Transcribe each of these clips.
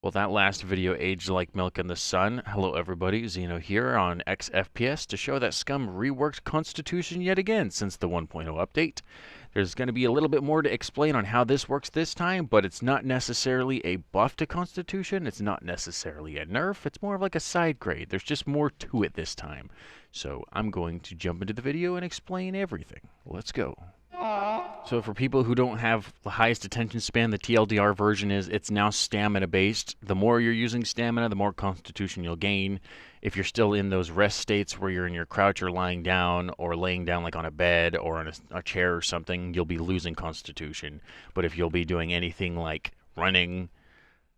Well, that last video aged like milk in the sun. Hello everybody, Zeno here on XFPS to show that SCUM reworked Constitution yet again since the 1.0 update. There's going to be a little bit more to explain on how this works this time, but it's not necessarily a buff to Constitution, it's not necessarily a nerf, it's more of like a side grade. There's just more to it this time. So I'm going to jump into the video and explain everything. Let's go. So for people who don't have the highest attention span, the TLDR version is it's now stamina based. The more you're using stamina, the more constitution you'll gain. If you're still in those rest states where you're in your crouch or lying down or laying down like on a bed or on a chair or something, you'll be losing constitution. But if you'll be doing anything like running,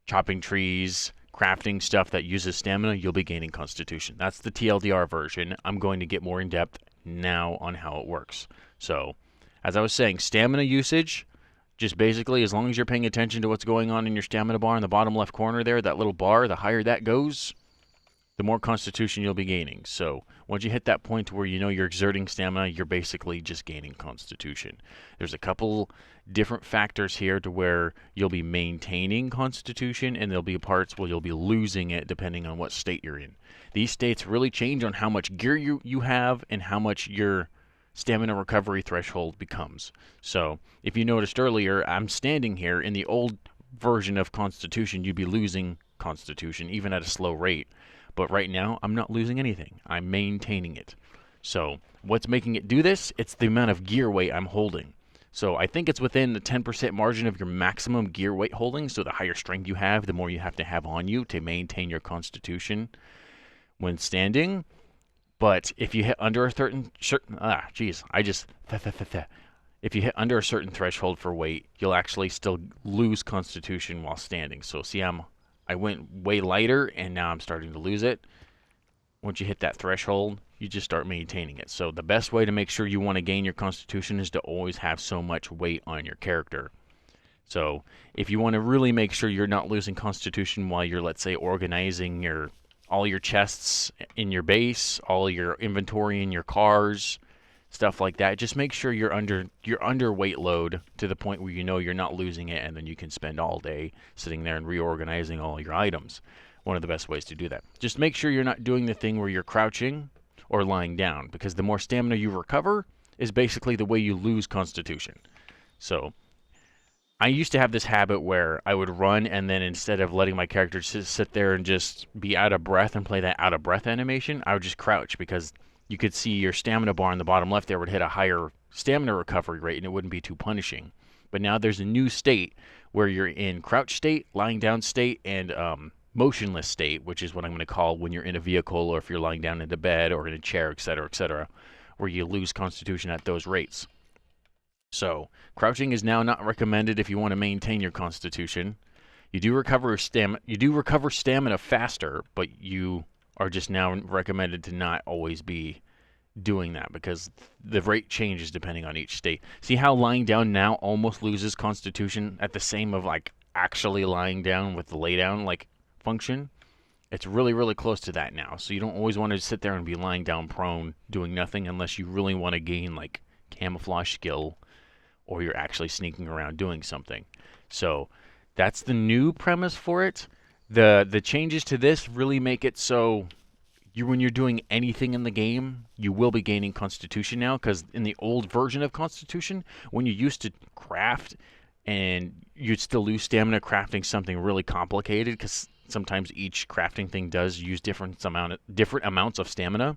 chopping trees, crafting stuff that uses stamina, you'll be gaining constitution. That's the TLDR version. I'm going to get more in depth now on how it works. So as I was saying, stamina usage, just basically as long as you're paying attention to what's going on in your stamina bar in the bottom left corner there, that little bar, the higher that goes, the more constitution you'll be gaining. So once you hit that point where you know you're exerting stamina, you're basically just gaining constitution. There's a couple different factors here to where you'll be maintaining constitution, and there'll be parts where you'll be losing it depending on what state you're in. These states really change on how much gear you have and how much your stamina recovery threshold becomes. So if you noticed earlier, I'm standing here. In the old version of Constitution, you'd be losing Constitution even at a slow rate. But right now, I'm not losing anything. I'm maintaining it. So what's making it do this? It's the amount of gear weight I'm holding. So I think it's within the 10% margin of your maximum gear weight holding. So the higher strength you have, the more you have to have on you to maintain your Constitution when standing. But if you hit under a certain if you hit under a certain threshold for weight, you'll actually still lose constitution while standing. So see, I went way lighter and now I'm starting to lose it. Once you hit that threshold, you just start maintaining it. So the best way to make sure you want to gain your constitution is to always have so much weight on your character. So if you want to really make sure you're not losing constitution while you're, let's say, organizing all your chests in your base, all your inventory in your cars, stuff like that, just make sure you're under weight load to the point where you know you're not losing it, and then you can spend all day sitting there and reorganizing all your items. One of the best ways to do that. Just make sure you're not doing the thing where you're crouching or lying down, because the more stamina you recover is basically the way you lose constitution. So I used to have this habit where I would run, and then instead of letting my character sit there and just be out of breath and play that out of breath animation, I would just crouch, because you could see your stamina bar in the bottom left there would hit a higher stamina recovery rate and it wouldn't be too punishing. But now there's a new state where you're in crouch state, lying down state, and motionless state, which is what I'm going to call when you're in a vehicle or if you're lying down in a bed or in a chair, etc., where you lose constitution at those rates. So crouching is now not recommended if you want to maintain your constitution. You do recover stamina faster, but you are just now recommended to not always be doing that because the rate changes depending on each state. See how lying down now almost loses constitution at the same of like actually lying down with the lay down like function? It's really, really close to that now. So you don't always want to sit there and be lying down prone doing nothing unless you really want to gain like camouflage skill, or you're actually sneaking around doing something. So that's the new premise for it. The changes to this really make it so when you're doing anything in the game, you will be gaining constitution now, because in the old version of constitution, when you used to craft and you'd still lose stamina crafting something really complicated, because sometimes each crafting thing does use different amounts of stamina,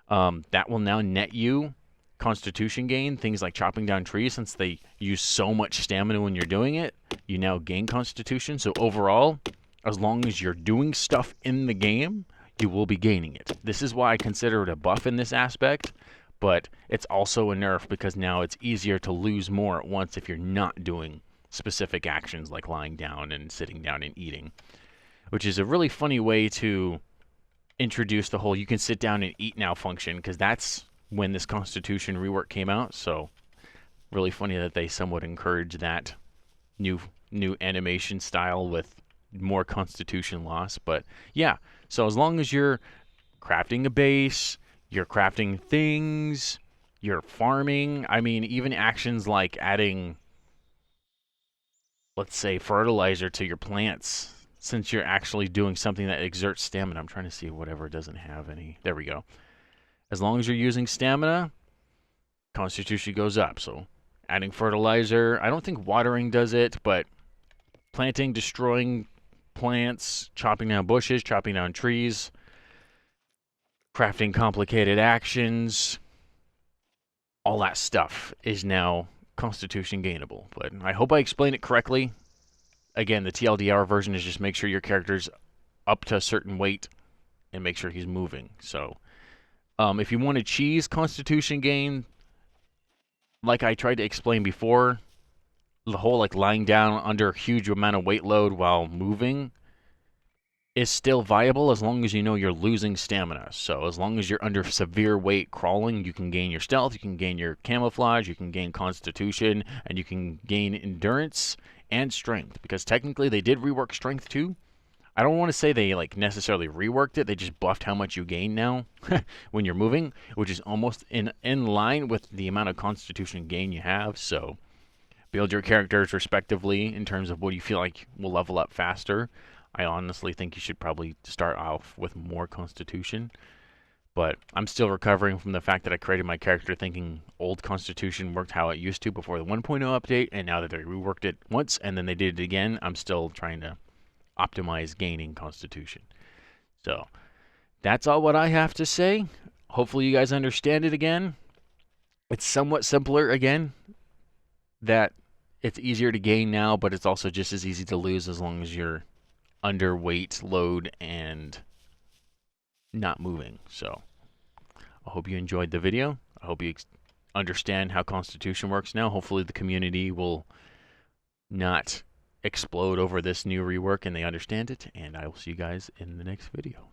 that will now net you constitution gain. Things like chopping down trees, since they use so much stamina when you're doing it, you now gain constitution. So overall, as long as you're doing stuff in the game, you will be gaining it. This is why I consider it a buff in this aspect, but it's also a nerf because now it's easier to lose more at once if you're not doing specific actions like lying down and sitting down and eating, which is a really funny way to introduce the whole you can sit down and eat now function, because that's when this Constitution rework came out. So really funny that they somewhat encourage that new animation style with more constitution loss. But yeah, so as long as you're crafting a base, you're crafting things, you're farming, I mean, even actions like adding, let's say, fertilizer to your plants, since you're actually doing something that exerts stamina. I'm trying to see whatever doesn't have any. There we go. As long as you're using stamina, constitution goes up. So adding fertilizer, I don't think watering does it, but planting, destroying plants, chopping down bushes, chopping down trees, crafting complicated actions, all that stuff is now constitution gainable. But I hope I explained it correctly. Again, the TLDR version is just make sure your character's up to a certain weight and make sure he's moving. So if you want to cheese constitution gain, like I tried to explain before, the whole like lying down under a huge amount of weight load while moving is still viable as long as you know you're losing stamina. So as long as you're under severe weight crawling, you can gain your stealth, you can gain your camouflage, you can gain constitution, and you can gain endurance and strength. Because technically they did rework strength too. I don't want to say they like necessarily reworked it, they just buffed how much you gain now when you're moving, which is almost in line with the amount of constitution gain you have. So build your characters respectively in terms of what you feel like will level up faster. I honestly think you should probably start off with more constitution. But I'm still recovering from the fact that I created my character thinking old constitution worked how it used to before the 1.0 update, and now that they reworked it once and then they did it again, I'm still trying to optimize gaining constitution. So that's all what I have to say. Hopefully you guys understand it again. It's somewhat simpler again, that it's easier to gain now, but it's also just as easy to lose as long as you're under weight load and not moving. So I hope you enjoyed the video. I hope you understand how constitution works now. Hopefully the community will not explode over this new rework and they understand it, and I will see you guys in the next video.